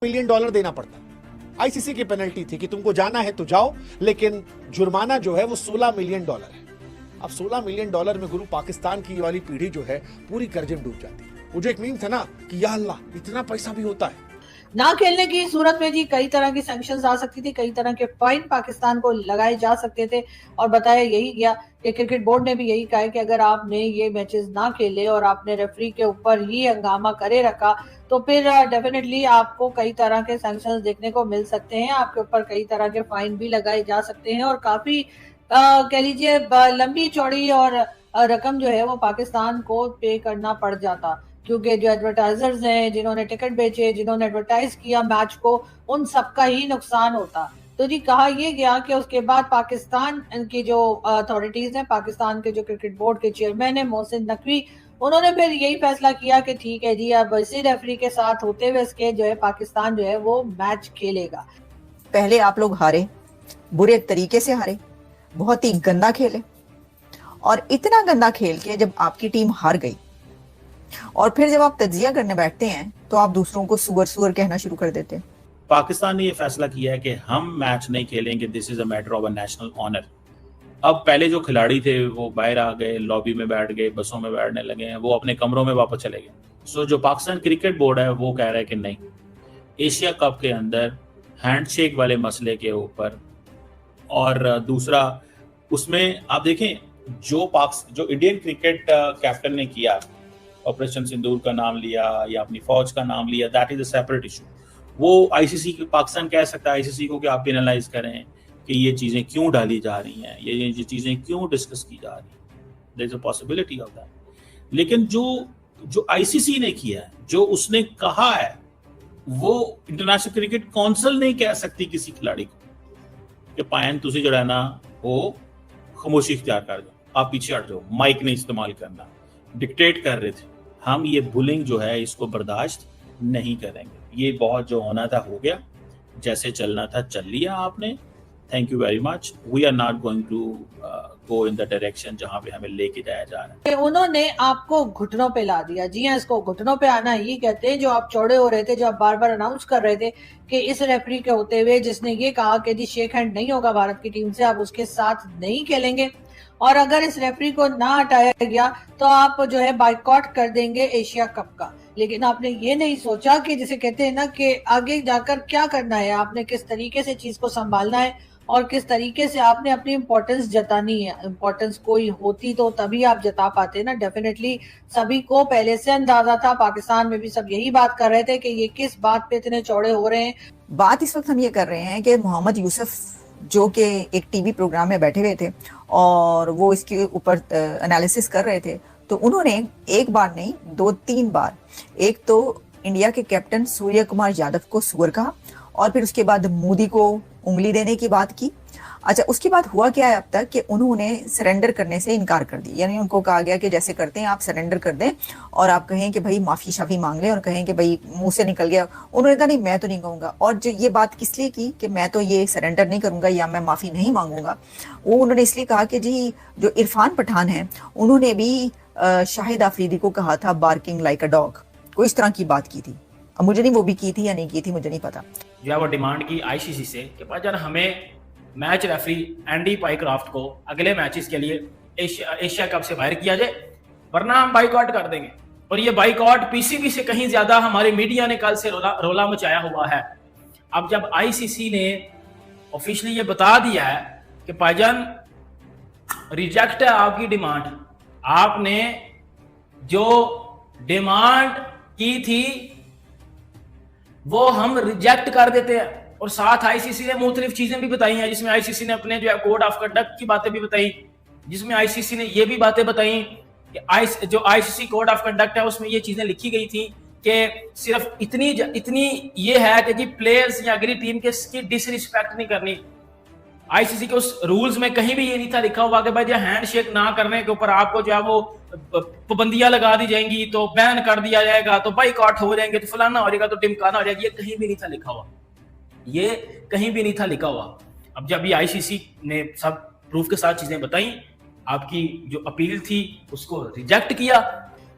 Million dollar देना पड़ता। ICC की पेनल्टी थी कि तुमको जाना है तो जाओ, लेकिन जुर्माना जो है वो 16 मिलियन डॉलर है। अब 16 मिलियन डॉलर में गुरु पाकिस्तान की वाली पीढ़ी जो है पूरी कर्जे में डूब जाती है। वो जो एक मीम था ना कि या अल्लाह इतना पैसा भी होता है। ना खेलने की सूरत में जी कई तरह की सैंक्शंस आ सकती थी, कई तरह के फाइन पाकिस्तान को लगाए जा सकते थे और बताया यही गया कि क्रिकेट बोर्ड ने भी यही कहा है कि अगर आपने ये मैचेस ना खेले और आपने रेफरी के ऊपर ही हंगामा करे रखा तो फिर डेफिनेटली आपको कई तरह के सैंक्शंस देखने को मिल सकते हैं, आपके ऊपर कई तरह के फाइन भी लगाए जा सकते हैं और काफी कह लीजिए लंबी चौड़ी और रकम जो है वो पाकिस्तान को पे करना पड़ जाता, क्योंकि जो एडवर्टाइजर्स हैं, जिन्होंने टिकट बेचे, जिन्होंने एडवर्टाइज किया मैच को, उन सबका ही नुकसान होता। तो जी कहा यह गया कि उसके बाद पाकिस्तान की जो अथॉरिटीज हैं, पाकिस्तान के जो क्रिकेट बोर्ड के चेयरमैन है मोहसिन नकवी, उन्होंने फिर यही फैसला किया कि ठीक है जी, अब इसी रेफरी के साथ होते हुए इसके जो है पाकिस्तान जो है वो मैच खेलेगा। पहले आप लोग हारे, बुरे तरीके से हारे, बहुत ही गंदा खेले और इतना गंदा खेल के जब आपकी टीम हार गई और फिर जब आप तज्जिया करने बैठते हैं तो आप दूसरों को सुअर सुअर कहना शुरू कर देते हैं। पाकिस्तान ने ये फैसला किया है कि हम मैच नहीं खेलेंगे, this is a matter of a national honour. अब पहले जो खिलाड़ी थे वो बाहर आ गए, लॉबी में बैठ गए, बसों में बैठने लगे हैं, वो अपने कमरों में वापस चले गए। सो जो पाकिस्तान क्रिकेट बोर्ड है वो कह रहा है कि नहीं, एशिया कप के अंदर हैंडशेक वाले मसले के ऊपर और दूसरा उसमें आप देखें जो इंडियन क्रिकेट कैप्टन ने किया, ऑपरेशन सिंदूर का नाम लिया या अपनी फौज का नाम लिया, that is a separate issue. वो आईसीसी पाकिस्तान कह सकता है आईसीसी को कि आप पेनलाइज करें कि ये चीजें क्यों डाली जा रही हैं, ये चीजें क्यों डिस्कस की जा रही हैं, there is a possibility of that. लेकिन जो आईसीसी ने किया है, जो उसने कहा है, वो इंटरनेशनल क्रिकेट काउंसिल नहीं कह सकती किसी खिलाड़ी को कि पायन तुसी जो है ना वो खामोशी इख्तियार कर दो, आप पीछे हट जाओ, माइक नहीं इस्तेमाल करना, डिक्टेट कर रहे थे। हम ये बुलिंग जो है इसको बर्दाश्त नहीं करेंगे। ये बहुत जो होना था हो गया, जैसे चलना था चल लिया आपने। Thank you very much. We are not going to go in the direction जहां पे हमें लेके जाया जा रहा है। उन्होंने आपको घुटनों पे ला दिया। जी हाँ, इसको घुटनों पे आना ही कहते हैं। जो आप चौड़े हो रहे थे, जो आप बार बार अनाउंस कर रहे थे कि इस रेफरी के होते हुए जिसने ये कहा कि जी शेक हैंड नहीं होगा भारत की टीम से, आप उसके साथ नहीं खेलेंगे और अगर इस रेफरी को ना हटाया गया तो आप जो है बाइकआउट कर देंगे एशिया कप का। लेकिन आपने ये नहीं सोचा कि जिसे कहते हैं ना कि आगे जाकर क्या करना है, आपने किस तरीके से चीज को संभालना है और किस तरीके से आपने अपनी इम्पोर्टेंस जतानी है। इम्पोर्टेंस कोई होती तो तभी आप जता पाते ना। डेफिनेटली सभी को पहले से अंदाजा था, पाकिस्तान में भी सब यही बात कर रहे थे कि ये किस बात पे इतने चौड़े हो रहे हैं। बात इस वक्त हम ये कर रहे हैं कि मोहम्मद यूसुफ जो कि एक टीवी प्रोग्राम में बैठे हुए थे और वो इसके ऊपर एनालिसिस कर रहे थे, तो उन्होंने एक बार नहीं 2-3 बार, एक तो इंडिया के कैप्टन सूर्य कुमार यादव को सुअर कहा और फिर उसके बाद मोदी को उंगली देने की बात की। अच्छा, उसके बाद हुआ क्या है अब तक कि उन्होंने सरेंडर करने से इनकार कर दी, यानी उनको कहा गया कि जैसे करते हैं आप सरेंडर कर दें और आप कहें कि भाई माफी शाफी मांग लें और कहें कि भाई मुंह से निकल गया। उन्होंने कहा नहीं, मैं तो नहीं कहूंगा। और जो ये बात किस लिए की कि मैं तो ये सरेंडर नहीं करूंगा या मैं माफी नहीं मांगूंगा, वो उन्होंने इसलिए कहा कि जी जो इरफान पठान है उन्होंने भी शाहिद आफरीदी को कहा था बार्किंग लाइक अ डॉग, कोई इस तरह की बात की थी। अब मुझे नहीं वो भी की थी या नहीं की थी, मुझे नहीं पता। जो है वो डिमांड की आईसीसी से कि भाईजान हमें मैच रेफरी एंडी पाइक्राफ्ट को अगले मैचेस के लिए एशिया कप से बाहर किया जाए, वरना हम बाइकआउट कर देंगे। और ये बाइकआउट पीसीबी से कहीं ज्यादा हमारे मीडिया ने कल से रोला मचाया हुआ है। अब जब आईसीसी ने ऑफिशियली ये बता दिया है कि भाईजान रिजेक्ट है आपकी डिमांड, आपने जो डिमांड की थी वो हम रिजेक्ट कर देते हैं। और साथ आईसीसी ने मुख्तलिफ चीजें भी बताई हैं, जिसमें आईसीसी ने अपने जो है कोड ऑफ कंडक्ट की बातें भी बताई, जिसमें आईसीसी ने ये भी बातें बताई कि जो आईसीसी कोड ऑफ कंडक्ट है उसमें ये चीजें लिखी गई थी कि सिर्फ इतनी ये है कि जी प्लेयर्स या अगली टीम के डिसरिस्पेक्ट नहीं करनी। आईसीसी के उस रूल्स में कहीं भी ये नहीं था लिखा हुआ कि भाई हैंडशेक ना करने के ऊपर आपको जो है वो पाबंदियां लगा दी जाएंगी, तो बैन कर दिया जाएगा, तो बाइकआउट हो जाएंगे, तो फलाना हो जाएगा, तो टिमकाना हो जाएगा। ये कहीं भी नहीं था लिखा हुआ, ये कहीं भी नहीं था लिखा हुआ। अब जब ये आईसीसी ने सब प्रूफ के साथ चीजें बताई, आपकी जो अपील थी उसको रिजेक्ट किया।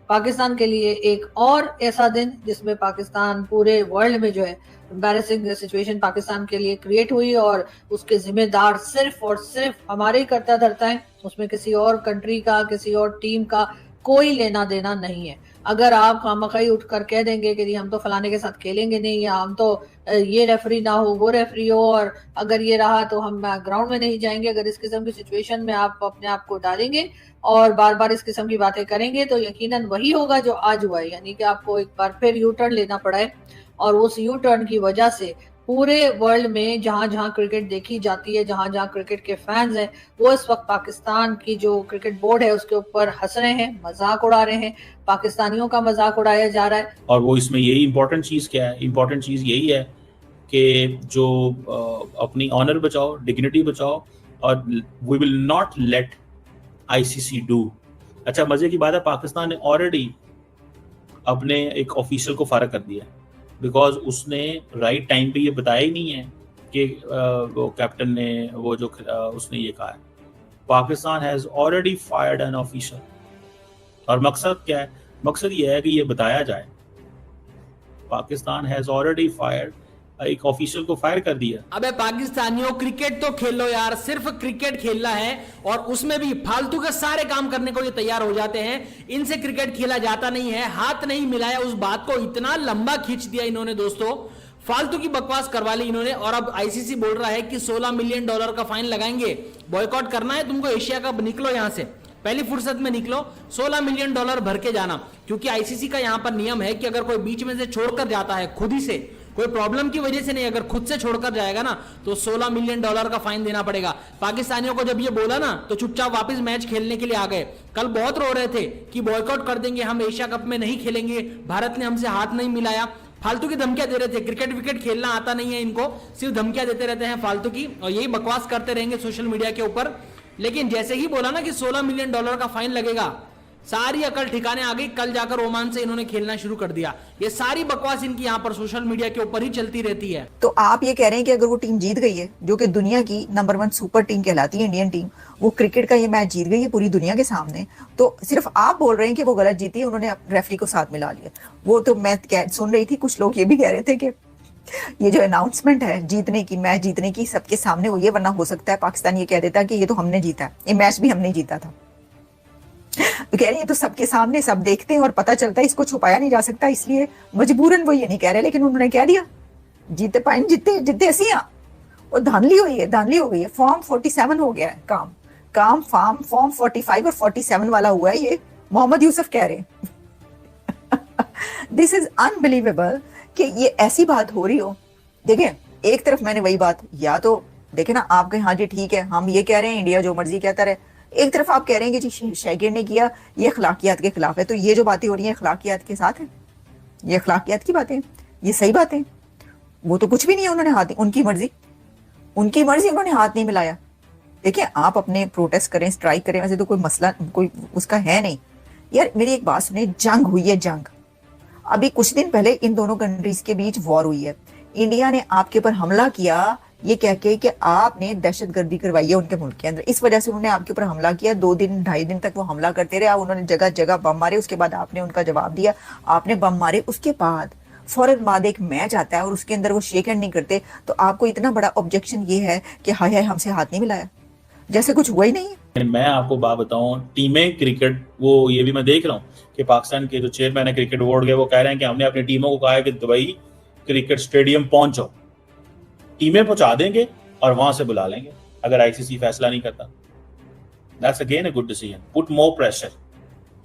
पाकिस्तान के लिए एक और ऐसा दिन जिसमें पाकिस्तान पूरे वर्ल्ड में जो है एम्बैरेसिंग सिचुएशन पाकिस्तान के लिए क्रिएट हुई और उसके जिम्मेदार सिर्फ और सिर्फ हमारे ही करता धरता है, उसमें किसी और कंट्री का, किसी और टीम का कोई लेना देना नहीं है। अगर आप खामखाई उठकर कह देंगे कि हम तो फलाने के साथ खेलेंगे नहीं, या हम तो ये रेफरी ना हो वो रेफरी हो, और अगर ये रहा तो हम ग्राउंड में नहीं जाएंगे, अगर इस किस्म की सिचुएशन में आप अपने आप को डालेंगे और बार बार इस किस्म की बातें करेंगे तो यकीनन वही होगा जो आज हुआ है, यानी कि आपको एक बार फिर यू टर्न लेना पड़ा है। और उस यू टर्न की वजह से पूरे वर्ल्ड में जहां जहां क्रिकेट देखी जाती है, जहां जहां क्रिकेट के फैंस हैं, वो इस वक्त पाकिस्तान की जो क्रिकेट बोर्ड है उसके ऊपर हंस रहे हैं, मजाक उड़ा रहे हैं, पाकिस्तानियों का मजाक उड़ाया जा रहा है। और वो इसमें यही इंपॉर्टेंट चीज क्या है, इंपॉर्टेंट चीज यही है कि जो अपनी ऑनर बचाओ, डिग्निटी बचाओ, और we will not let ICC do. अच्छा, मजे की बात है, पाकिस्तान ने ऑलरेडी अपने एक ऑफिशियल को फारग कर दिया, बिकॉज उसने राइट टाइम पे ये बताया ही नहीं है कि वो कैप्टन ने वो जो उसने ये कहा है। Pakistan has already fired an official, और मकसद क्या है? मकसद ये है कि ये बताया जाए पाकिस्तान हैज ऑलरेडी फायर्ड, एक ऑफिशियल को फायर कर दिया। अबे पाकिस्तानियों, क्रिकेट तो खेलो यार, सिर्फ क्रिकेट खेलना है और उसमें भी फालतू के सारे काम करने को ये तैयार हो जाते हैं। इनसे क्रिकेट खेला जाता नहीं है, हाथ नहीं मिलाया, उस बात को इतना लंबा खींच दिया इन्होंने दोस्तों, फालतू की बकवास करवा ली इन्होंने। और अब आईसीसी बोल रहा है कि $16 मिलियन का फाइन लगाएंगे, बॉयकॉट करना है तुमको एशिया कप, निकलो यहां से, पहली फुर्सत में निकलो, $16 मिलियन भर के जाना। क्योंकि आईसीसी का यहां पर नियम है कि अगर कोई बीच में से छोड़कर जाता है, खुद ही से, कोई प्रॉब्लम की वजह से नहीं, अगर खुद से छोड़कर जाएगा ना तो $16 मिलियन का फाइन देना पड़ेगा। पाकिस्तानियों को जब ये बोला ना तो चुपचाप वापस मैच खेलने के लिए आ गए। कल बहुत रो रहे थे कि बॉयकॉट कर देंगे, हम एशिया कप में नहीं खेलेंगे, भारत ने हमसे हाथ नहीं मिलाया, फालतू की धमकियां दे रहे थे। क्रिकेट विकेट खेलना आता नहीं है इनको, सिर्फ धमकियां देते रहते हैं फालतू की, और यही बकवास करते रहेंगे सोशल मीडिया के ऊपर। लेकिन जैसे ही बोला ना कि $16 मिलियन का फाइन लगेगा, सारी अकल ठिकाने आ गई। कल जाकर ओमान से इन्होंने खेलना शुरू कर दिया। ये सारी बकवास इनकी यहाँ पर सोशल मीडिया के ऊपर ही चलती रहती है। तो आप ये कह रहे हैं कि अगर वो टीम जीत गई है, जो कि दुनिया की नंबर 1 सुपर टीम कहलाती है, इंडियन टीम, वो क्रिकेट का ये मैच जीत गई है पूरी दुनिया के सामने, तो सिर्फ आप बोल रहे हैं कि वो गलत जीती है, उन्होंने रेफरी को साथ मिला लिया? वो तो मैं सुन रही थी, कुछ लोग ये भी कह रहे थे कि ये जो अनाउंसमेंट है जीतने की, मैच जीतने की, सबके सामने हुई है, वरना हो सकता है पाकिस्तान ये कह देता कि ये तो हमने जीता है, ये मैच भी हमने जीता था। तो कह रही है तो सबके सामने सब देखते हैं और पता चलता है, इसको छुपाया नहीं जा सकता, इसलिए मजबूरन वो ये नहीं कह रहे, लेकिन उन्होंने कह दिया जीते पाइन जीते जीते असियां। और धांधली हुई है, धांधली हो गई है। फॉर्म 47 हो गया है, काम फॉर्म 45 और 47 वाला हुआ है, ये मोहम्मद यूसुफ कह रहे हैं। दिस इज अनबिलीवेबल कि ये ऐसी बात हो रही हो। देखिए, एक तरफ मैंने वही बात, या तो देखे ना आपके, हाँ जी ठीक है, हम ये कह रहे हैं इंडिया जो मर्जी कहता रहे, एक तरफ आप कह रहे हैं कि जी शेखर ने किया, ये अखलाकियात के खिलाफ है। तो ये जो बातें हो रही हैं अखलाकियात के साथ है, ये अखलाकियात की बातें, ये सही बातें, वो तो कुछ भी नहीं है। उन्होंने हाथ, उनकी मर्जी उन्होंने हाथ नहीं मिलाया। देखिए, आप अपने प्रोटेस्ट करें, स्ट्राइक करें, वैसे तो कोई मसला कोई उसका है नहीं। यार मेरी एक बात सुने, जंग हुई है, जंग अभी कुछ दिन पहले इन दोनों कंट्रीज के बीच वॉर हुई है। इंडिया ने आपके ऊपर हमला किया ये कह के कि आपने दहशतगर्दी करवाई है उनके मुल्क के अंदर, इस वजह से उन्होंने आपके ऊपर हमला किया। 2 दिन 2.5 दिन तक वो हमला करते रहे, उन्होंने जगह जगह बम मारे, उसके बाद आपने उनका जवाब दिया, आपने बम मारे। उसके बाद फौरन बाद एक मैच आता है और उसके अंदर वो शेक हैंड नहीं करते, तो आपको इतना बड़ा ऑब्जेक्शन ये है कि हाय हाय हमसे हाथ नहीं मिलाया, जैसे कुछ हुआ ही नहीं है। मैं आपको बात बताऊं, टीमें क्रिकेट, वो ये भी मैं देख रहा हूँ कि पाकिस्तान के जो चेयरमैन है क्रिकेट बोर्ड के, वो कह रहे हैं कि हमने अपनी टीमों को कहा है कि दुबई क्रिकेट स्टेडियम पहुंचो, टीमें पहुंचा देंगे और वहां से बुला लेंगे अगर आईसीसी फैसला नहीं करता। That's again a good decision, put more pressure,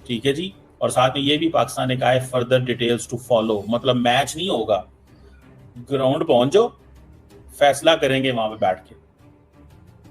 ठीक है जी। और साथ में ये भी पाकिस्तान ने कहा है फर्दर डिटेल्स टू फॉलो, मतलब मैच नहीं होगा, ग्राउंड पहुंच जाओ, फैसला करेंगे वहां पे बैठ के,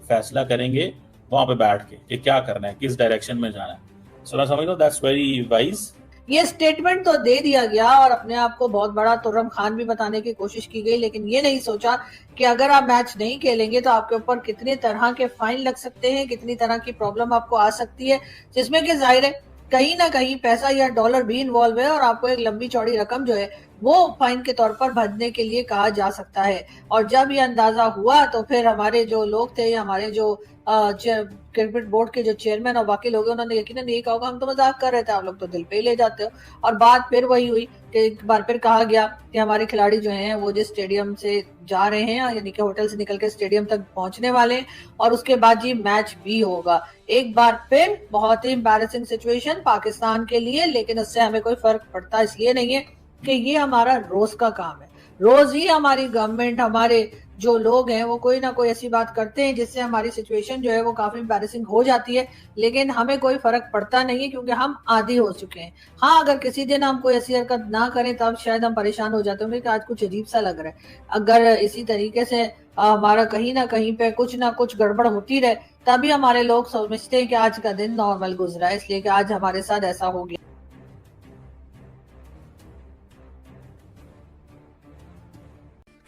फैसला करेंगे वहां पे बैठ के कि क्या करना है, किस डायरेक्शन में जाना है। सो मैं समझ लो दैट्स वेरी वाइज। ये स्टेटमेंट तो दे दिया गया और अपने आप को बहुत बड़ा तुर्रम खान भी बताने की कोशिश की गई, लेकिन ये नहीं सोचा कि अगर आप मैच नहीं खेलेंगे तो आपके ऊपर कितने तरह के फाइन लग सकते हैं, कितनी तरह की प्रॉब्लम आपको आ सकती है, जिसमें कि जाहिर है कहीं ना कहीं पैसा या डॉलर भी इन्वॉल्व है और आपको एक लंबी चौड़ी रकम जो है वो फाइन के तौर पर भरने के लिए कहा जा सकता है। और जब ये अंदाजा हुआ तो फिर हमारे जो लोग थे, हमारे जो क्रिकेट बोर्ड के जो चेयरमैन और बाकी लोग हैं, उन्होंने यकीनन ये कहा होगा हम तो मजाक कर रहे थे, आप लोग तो दिल पे ही ले जाते हो। और बात फिर वही हुई कि एक बार फिर कहा गया कि हमारे खिलाड़ी जो हैं वो जिस स्टेडियम से जा रहे हैं, यानी कि होटल से निकल के स्टेडियम तक पहुंचने वाले हैं और उसके बाद ये मैच भी होगा। एक बार फिर बहुत ही एम्बैरेसिंग सिचुएशन पाकिस्तान के लिए, लेकिन उससे हमें कोई फर्क पड़ता इसलिए नहीं है कि ये हमारा रोज का काम है। रोज ही हमारी गवर्नमेंट, हमारे जो लोग हैं वो कोई ना कोई ऐसी बात करते हैं जिससे हमारी सिचुएशन जो है वो काफी एम्बैरेसिंग हो जाती है, लेकिन हमें कोई फर्क पड़ता नहीं है क्योंकि हम आदी हो चुके हैं। हाँ, अगर किसी दिन हम कोई ऐसी हरकत ना करें तब शायद हम परेशान हो जाते होंगे कि आज कुछ अजीब सा लग रहा है। अगर इसी तरीके से हमारा कहीं ना कहीं पे कुछ ना कुछ गड़बड़ होती रहे तभी हमारे लोग समझते हैं कि आज का दिन नॉर्मल गुजरा है, इसलिए कि आज हमारे साथ ऐसा हो गया।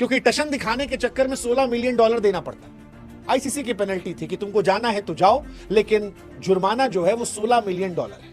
क्योंकि टशन दिखाने के चक्कर में $16 मिलियन देना पड़ता। आईसीसी की पेनल्टी थी कि तुमको जाना है तो जाओ, लेकिन जुर्माना जो है वो $16 मिलियन है।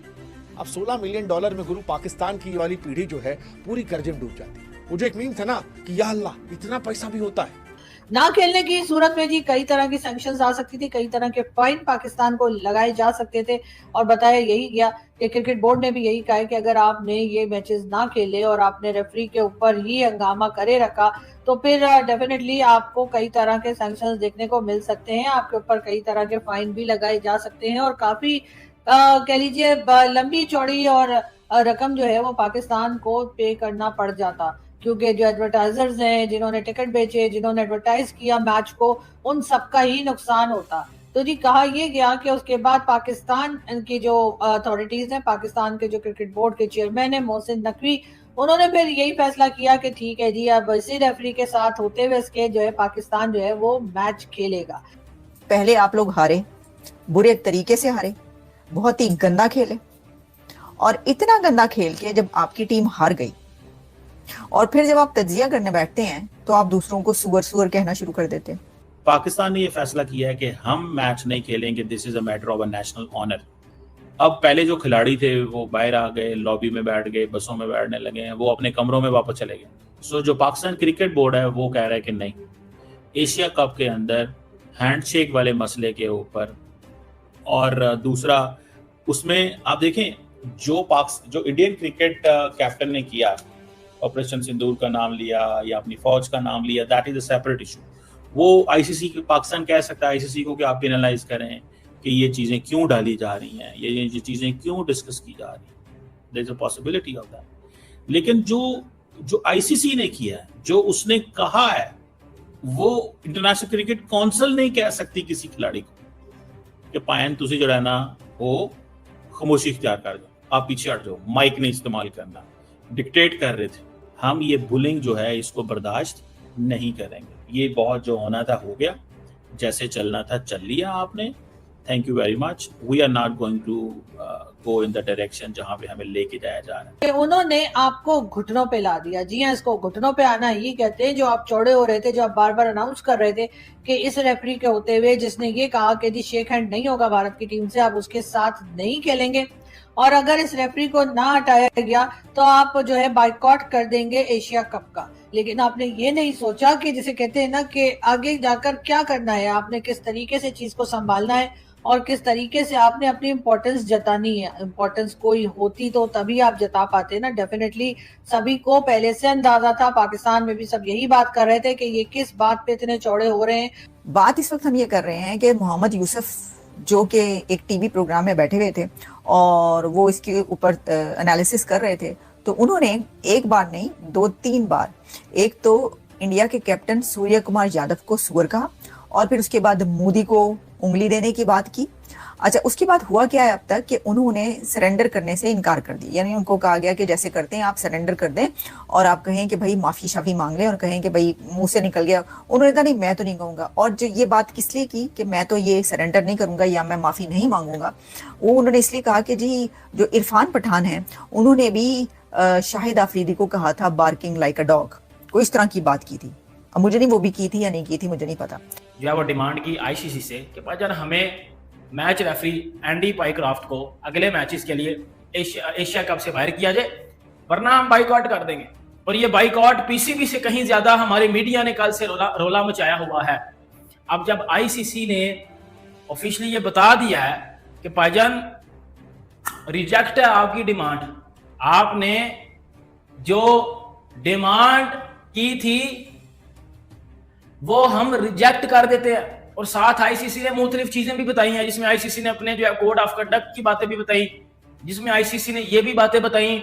अब $16 मिलियन में गुरु पाकिस्तान की वाली पीढ़ी जो है पूरी कर्जे में डूब जाती है। वो जो एक मीम था ना कि या अल्लाह इतना पैसा भी होता है। ना खेलने की सूरत में जी कई तरह की सैंक्शंस आ सकती थी, कई तरह के फाइन पाकिस्तान को लगाए जा सकते थे। और बताया यही गया कि क्रिकेट बोर्ड ने भी यही कहा है कि अगर आपने ये मैचेस ना खेले और आपने रेफरी के ऊपर ही हंगामा करे रखा तो फिर डेफिनेटली आपको कई तरह के सैंक्शंस देखने को मिल सकते हैं, आपके ऊपर कई तरह के फाइन भी लगाए जा सकते हैं और काफी कह लीजिए लंबी चौड़ी और रकम जो है वो पाकिस्तान को पे करना पड़ जाता, क्योंकि जो एडवर्टाइजर्स हैं, जिन्होंने टिकट बेचे, जिन्होंने एडवर्टाइज किया मैच को, उन सबका ही नुकसान होता। तो जी कहा यह गया कि उसके बाद पाकिस्तान की जो अथॉरिटीज हैं, पाकिस्तान के जो क्रिकेट बोर्ड के चेयरमैन है मोहसिन नकवी, उन्होंने फिर यही फैसला किया कि ठीक है जी, अब इसी रेफरी के साथ होते हुए इसके जो है पाकिस्तान जो है वो मैच खेलेगा। पहले आप लोग हारे, बुरे तरीके से हारे, बहुत ही गंदा खेले, और इतना गंदा खेल के जब आपकी टीम हार गई और फिर जब आप तजिया करने बैठते हैं तो आप दूसरों को सुअर सुअर कहना शुरू कर देते हैं। पाकिस्तान ने ये फैसला किया है कि हम मैच नहीं खेलेंगे, this is a matter of a national honour. अब पहले जो खिलाड़ी थे वो बाहर आ गए, लॉबी में बैठ गए, बसों में बैठने लगे हैं, वो अपने कमरों में वापस चले गए। सो जो पाकिस्तान क्रिकेट बोर्ड है वो कह रहा है कि नहीं, एशिया कप के अंदर हैंडशेक वाले मसले के ऊपर, और दूसरा उसमें आप देखें जो इंडियन क्रिकेट कैप्टन ने किया, ऑपरेशन सिंदूर का नाम लिया या अपनी फौज का नाम लिया, that is a separate issue. वो आईसीसी पाकिस्तान कह सकता है आईसीसी को कि आप पेनलाइज करें कि ये चीजें क्यों डाली जा रही हैं, ये चीजें क्यों डिस्कस की जा रही हैं, there is a possibility of that. लेकिन जो आईसीसी ने किया है, जो उसने कहा है, वो इंटरनेशनल क्रिकेट काउंसिल नहीं कह सकती किसी खिलाड़ी को कि पायन तुसी जो है ना वो खामोशी इख्तियार कर जाओ, आप पीछे हट जाओ, माइक नहीं इस्तेमाल करना, डिक्टेट कर रहे थे। हम ये बुलिंग जो है इसको बर्दाश्त नहीं करेंगे। ये बहुत जो होना था हो गया, जैसे चलना था चल लिया आपने, thank you very much. We are not going to go in the direction जहां पे हमें लेके जाया जा रहा है। उन्होंने आपको घुटनों पे ला दिया। जी हाँ, इसको घुटनों पे आना ही कहते हैं। जो आप चौड़े हो रहे थे, जो आप बार बार अनाउंस कर रहे थे कि इस रेफरी के होते हुए जिसने ये कहा कि जी शेक हैंड नहीं होगा भारत की टीम से, आप उसके साथ नहीं खेलेंगे, और अगर इस रेफरी को ना हटाया गया तो आप जो है बाइकआउट कर देंगे एशिया कप का। लेकिन आपने ये नहीं सोचा कि जिसे कहते हैं ना कि आगे जाकर क्या करना है, आपने किस तरीके से चीज को संभालना है और किस तरीके से आपने अपनी इम्पोर्टेंस जतानी है। इम्पोर्टेंस कोई होती तो तभी आप जता पाते ना। डेफिनेटली सभी को पहले से अंदाजा था, पाकिस्तान में भी सब यही बात कर रहे थे कि ये किस बात पे इतने चौड़े हो रहे हैं। बात इस वक्त हम ये कर रहे हैं कि मोहम्मद यूसुफ जो कि एक टीवी प्रोग्राम में बैठे हुए थे और वो इसके ऊपर एनालिसिस कर रहे थे, तो उन्होंने एक बार नहीं 2-3 बार, एक तो इंडिया के कैप्टन सूर्य कुमार यादव को सुअर कहा और फिर उसके बाद मोदी को उंगली देने की बात की। अच्छा, उसके बाद हुआ क्या है अब तक कि उन्होंने सरेंडर करने से इनकार कर दी, यानी उनको कहा गया कि जैसे करते हैं आप सरेंडर कर दें और आप कहें कि भाई माफी शाफी मांग लें और कहें कि भाई मुंह से निकल गया। उन्होंने कहा नहीं, मैं तो नहीं कहूंगा। और जो ये बात किस लिए की कि मैं तो ये सरेंडर नहीं करूंगा या मैं माफी नहीं मांगूंगा, वो उन्होंने इसलिए कहा कि जी जो इरफान पठान है उन्होंने भी शाहिद आफरीदी को कहा था बार्किंग लाइक अ डॉग, कोई इस तरह की बात की थी। अब मुझे नहीं वो भी की थी या नहीं की थी, मुझे नहीं पता। जो है वो डिमांड की आईसीसी से कि भाईजान हमें मैच रेफरी एंडी पाइक्राफ्ट को अगले मैचेस के लिए एशिया कप से बाहर किया जाए, वरना हम बाइकआउट कर देंगे। और ये बाइकआउट पीसीबी से कहीं ज्यादा हमारे मीडिया ने कल से रोला मचाया हुआ है। अब जब आईसीसी ने ऑफिशियली ये बता दिया है कि भाईजान रिजेक्ट है आपकी डिमांड, आपने जो डिमांड की थी वो हम रिजेक्ट कर देते हैं। और साथ आईसीसी ने मुख्तलिफ चीजें भी बताई हैं, जिसमें आईसीसी ने अपने जो है कोड ऑफ कंडक्ट की बातें भी बताई, जिसमें आईसीसी ने ये भी बातें बताई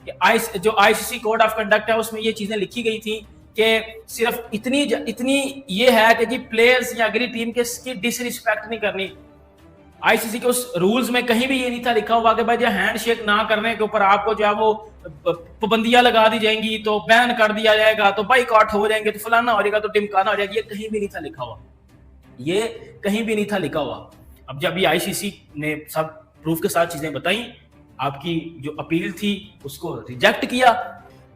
कि जो आईसीसी कोड ऑफ कंडक्ट है उसमें ये चीजें लिखी गई थी कि सिर्फ इतनी ये है कि प्लेयर्स या अगली टीम के डिसरिस्पेक्ट नहीं करनी। आईसीसी के उस रूल्स में कहीं भी ये नहीं था लिखा हुआ कि भाई जो हैंडशेक ना करने के ऊपर आपको जो है वो पाबंदियां लगा दी जाएंगी, तो बैन कर दिया जाएगा, तो बाइकआउट हो जाएंगे, तो फलाना हो जाएगा, तो टिमकाना हो जाएगा। ये कहीं भी नहीं था लिखा हुआ, ये कहीं भी नहीं था लिखा हुआ। अब जब ये आईसीसी ने सब प्रूफ के साथ चीजें बताई, आपकी जो अपील थी उसको रिजेक्ट किया।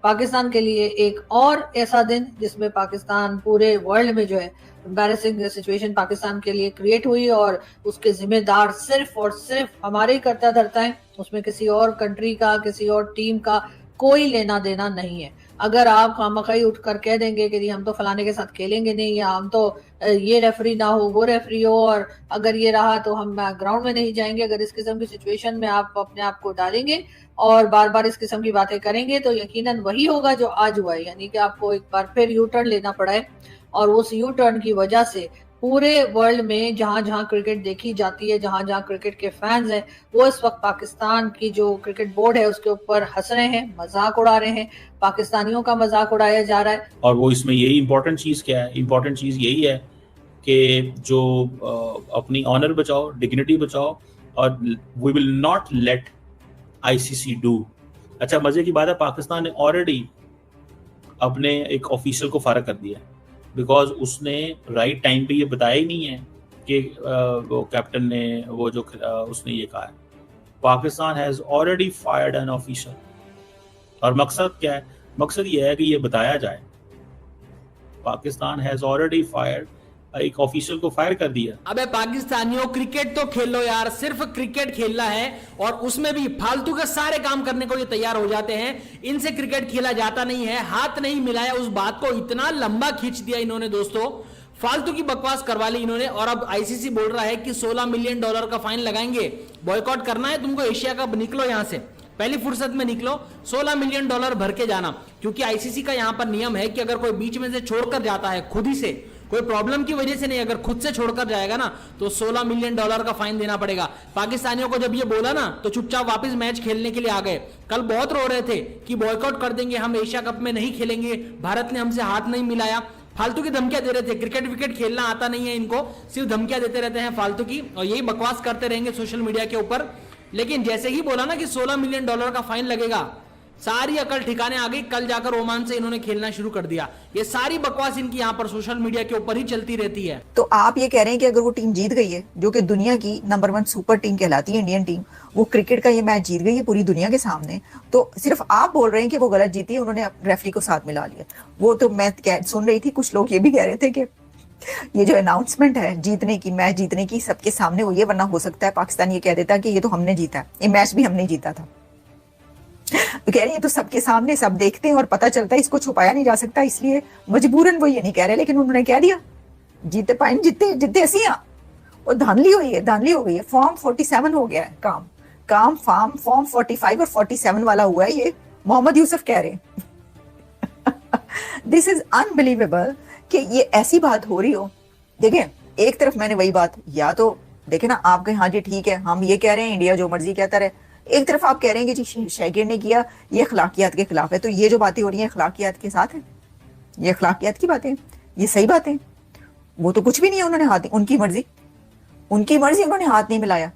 पाकिस्तान के लिए एक और ऐसा दिन जिसमें पाकिस्तान पूरे वर्ल्ड में जो है एम्बैरेसिंग सिचुएशन पाकिस्तान के लिए क्रिएट हुई, और उसके जिम्मेदार सिर्फ और सिर्फ हमारे ही करता धरता है, उसमें किसी और कंट्री का, किसी और टीम का कोई लेना देना नहीं है। अगर आप खामखाई उठकर कह देंगे कि हम तो फलाने के साथ खेलेंगे नहीं, या हम तो ये रेफरी ना हो वो रेफरी हो, और अगर ये रहा तो हम ग्राउंड में नहीं जाएंगे, अगर इस किस्म की सिचुएशन में आप अपने आप को डालेंगे और बार बार इस किस्म की बातें करेंगे तो यकीनन वही होगा जो आज हुआ है, यानी कि आपको एक बार फिर यू टर्न लेना पड़ा है। और उस यू टर्न की वजह से पूरे वर्ल्ड में जहां जहां क्रिकेट देखी जाती है, जहां जहां क्रिकेट के फैंस हैं, वो इस वक्त पाकिस्तान की जो क्रिकेट बोर्ड है उसके ऊपर हंस रहे हैं, मजाक उड़ा रहे हैं, पाकिस्तानियों का मजाक उड़ाया जा रहा है। और वो इसमें यही इंपॉर्टेंट चीज़ क्या है, इंपॉर्टेंट चीज़ यही है कि जो अपनी ऑनर बचाओ, डिग्निटी बचाओ, और we will not let ICC do. अच्छा, मजे की बात है, पाकिस्तान ने ऑलरेडी अपने एक ऑफिशियल को फारग कर दिया, बिकॉज उसने राइट टाइम पे ये बताया ही नहीं है कि वो कैप्टन ने वो जो उसने ये कहा है। Pakistan has already fired an official, और मकसद क्या है? मकसद ये है कि ये बताया जाए पाकिस्तान हैज ऑलरेडी फायर्ड, एक ऑफिशियल को फायर कर दिया। अबे पाकिस्तानियों, क्रिकेट तो खेलो यार, सिर्फ क्रिकेट खेलना है और उसमें भी फालतू के सारे काम करने को ये तैयार हो जाते हैं। इनसे क्रिकेट खेला जाता नहीं है, हाथ नहीं मिलाया, उस बात को इतना लंबा खींच दिया इन्होंने दोस्तों, फालतू की बकवास करवा ली इन्होंने। और अब आईसीसी बोल रहा है कि $16 मिलियन का फाइन लगाएंगे, बॉयकॉट करना है तुमको एशिया कप, निकलो यहां से, पहली फुर्सत में निकलो, $16 मिलियन भर के जाना। क्योंकि आईसीसी का यहां पर नियम है कि अगर कोई बीच में से छोड़कर जाता है, खुद ही से, कोई प्रॉब्लम की वजह से नहीं, अगर खुद से छोड़कर जाएगा ना तो $16 मिलियन का फाइन देना पड़ेगा। पाकिस्तानियों को जब ये बोला ना तो चुपचाप वापस मैच खेलने के लिए आ गए। कल बहुत रो रहे थे कि बॉयकॉट कर देंगे, हम एशिया कप में नहीं खेलेंगे, भारत ने हमसे हाथ नहीं मिलाया, फालतू की धमकियां दे रहे थे। क्रिकेट विकेट खेलना आता नहीं है इनको, सिर्फ धमकियां देते रहते हैं फालतू की, और यही बकवास करते रहेंगे सोशल मीडिया के ऊपर। लेकिन जैसे ही बोला ना कि $16 मिलियन का फाइन लगेगा, सारी अकल ठिकाने आ गई। कल जाकर ओमान से इन्होंने खेलना शुरू कर दिया। ये सारी बकवास इनकी यहाँ पर सोशल मीडिया के ऊपर ही चलती रहती है। तो आप ये कह रहे हैं कि अगर वो टीम जीत गई है, जो कि दुनिया की नंबर 1 सुपर टीम कहलाती है, इंडियन टीम, वो क्रिकेट का ये मैच जीत गई है पूरी दुनिया के सामने, तो सिर्फ आप बोल रहे हैं कि वो गलत जीती, उन्होंने रेफरी को साथ मिला लिया। वो तो मैं सुन रही थी, कुछ लोग ये भी कह रहे थे कि ये जो अनाउंसमेंट है जीतने की, मैच जीतने की, सबके सामने वो ये, वरना हो सकता है पाकिस्तान ये कह देता कि ये तो हमने जीता है, ये मैच भी हमने जीता था। तो कह रही है तो सबके सामने सब देखते हैं और पता चलता है, इसको छुपाया नहीं जा सकता, इसलिए मजबूरन वो ये नहीं कह रहे, लेकिन उन्होंने कह दिया जीते पाइन जितने जितने असियां। और धांधली हुई है, धांधली हो गई है। फॉर्म 47 हो गया है, काम फॉर्म 45 और 47 वाला हुआ है, ये मोहम्मद यूसुफ कह रहे हैं। दिस इज अनबिलीवेबल कि ये ऐसी बात हो रही हो। देखिए, एक तरफ मैंने वही बात, या तो देखे ना आप कहें हाँ जी ठीक है, हम ये कह रहे हैं इंडिया जो मर्जी कहता रहे, एक तरफ आप कह रहे हैं कि जी शेखर ने किया, ये अखलाकियात के खिलाफ है। तो ये जो बातें हो रही हैं अखलाकियात के साथ है, ये अखलाकियात की बातें, ये सही बातें, वो तो कुछ भी नहीं है। उन्होंने हाथ, उनकी मर्जी, उन्होंने हाथ नहीं मिलाया।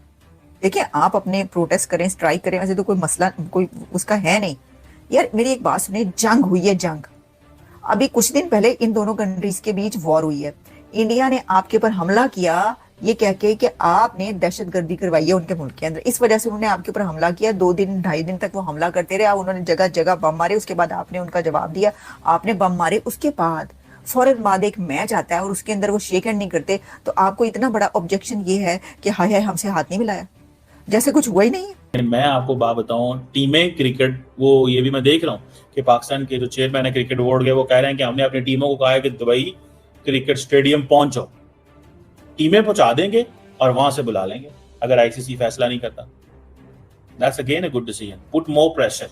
देखिए, आप अपने प्रोटेस्ट करें, स्ट्राइक करें, वैसे तो कोई मसला कोई उसका है नहीं। यार मेरी एक बात सुने, जंग हुई है, जंग अभी कुछ दिन पहले इन दोनों कंट्रीज के बीच वॉर हुई है। इंडिया ने आपके ऊपर हमला किया ये कह के कि आपने दहशतगर्दी करवाई है उनके मुल्क के अंदर, इस वजह से उन्होंने आपके ऊपर हमला किया। 2 दिन 2.5 दिन तक वो हमला करते रहे, उन्होंने जगह जगह बम मारे, उसके बाद आपने उनका जवाब दिया, आपने बम मारे। उसके बाद फौरन बाद एक मैच आता है और उसके अंदर वो शेक हैंड नहीं करते, तो आपको इतना बड़ा ऑब्जेक्शन ये है कि हाय हाय हमसे हाथ नहीं मिलाया। जैसे कुछ हुआ ही नहीं है। मैं आपको बात बताऊं, टीमें क्रिकेट, वो ये भी मैं देख रहा हूँ कि पाकिस्तान के जो चेयरमैन है क्रिकेट बोर्ड के, वो कह रहे हैं कि हमने अपनी टीमों को कहा है कि दुबई क्रिकेट स्टेडियम पहुंचो, टीमें पहुंचा देंगे और वहां से बुला लेंगे अगर आईसीसी फैसला नहीं करता। That's again a good decision, put more pressure,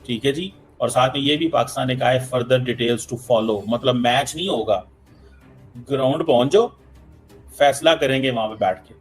ठीक है जी। और साथ में ये भी पाकिस्तान ने कहा है फर्दर डिटेल्स टू फॉलो, मतलब मैच नहीं होगा, ग्राउंड पहुंच जाओ, फैसला करेंगे वहां पे बैठ के,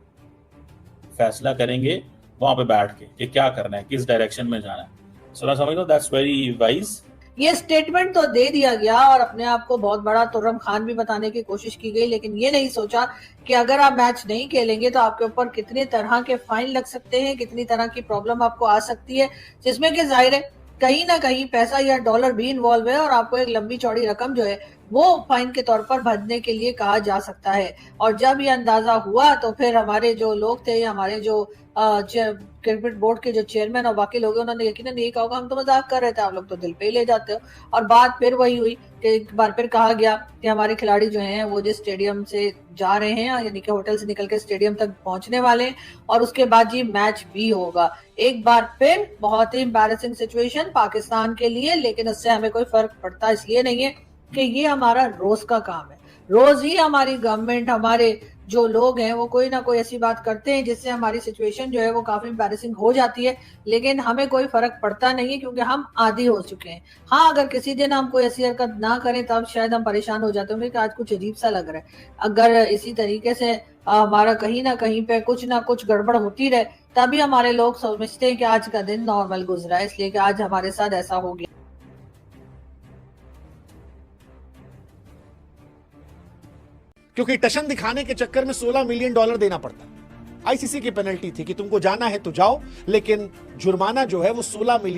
फैसला करेंगे वहां पे बैठ के कि क्या करना है, किस डायरेक्शन में जाना है। सो मैं समझ लो दैट्स वेरी वाइज। ये स्टेटमेंट तो दे दिया गया और अपने आप को बहुत बड़ा तुर्रम खान भी बताने की कोशिश की गई, लेकिन ये नहीं सोचा कि अगर आप मैच नहीं खेलेंगे तो आपके ऊपर कितने तरह के फाइन लग सकते हैं, कितनी तरह की प्रॉब्लम आपको आ सकती है, जिसमें कि जाहिर है कहीं ना कहीं पैसा या डॉलर भी इन्वॉल्व है और आपको एक लंबी चौड़ी रकम जो है वो फाइन के तौर पर भरने के लिए कहा जा सकता है। और जब ये अंदाजा हुआ तो फिर हमारे जो लोग थे, हमारे जो क्रिकेट बोर्ड के जो चेयरमैन और बाकी लोग हैं, उन्होंने यकीनन यही कहा हम तो मजाक कर रहे थे, आप लोग तो दिल पे ही ले जाते हो। और बात फिर वही हुई कि एक बार फिर कहा गया कि हमारे खिलाड़ी जो हैं वो जिस स्टेडियम से जा रहे हैं, यानी कि होटल से निकल के स्टेडियम तक पहुंचने वाले हैं और उसके बाद जी मैच भी होगा। एक बार फिर बहुत ही एम्बैरेसिंग सिचुएशन पाकिस्तान के लिए, लेकिन उससे हमें कोई फर्क पड़ता इसलिए नहीं है कि ये हमारा रोज का काम है। रोज ही हमारी गवर्नमेंट, हमारे जो लोग हैं वो कोई ना कोई ऐसी बात करते हैं जिससे हमारी सिचुएशन जो है वो काफी एम्बैरेसिंग हो जाती है, लेकिन हमें कोई फर्क पड़ता नहीं है क्योंकि हम आदी हो चुके हैं। हाँ, अगर किसी दिन हम कोई ऐसी हरकत ना करें तब शायद हम परेशान हो जाते होंगे कि आज कुछ अजीब सा लग रहा है। अगर इसी तरीके से हमारा कहीं ना कहीं पे कुछ ना कुछ गड़बड़ होती रहे तभी हमारे लोग समझते हैं कि आज का दिन नॉर्मल गुजरा है, इसलिए कि आज हमारे साथ ऐसा हो गया। क्योंकि टशन दिखाने के चक्कर में $16 मिलियन देना पड़ता। आईसीसी की पेनल्टी थी कि तुमको जाना है तो जाओ, लेकिन जुर्माना जो है वो $16 मिलियन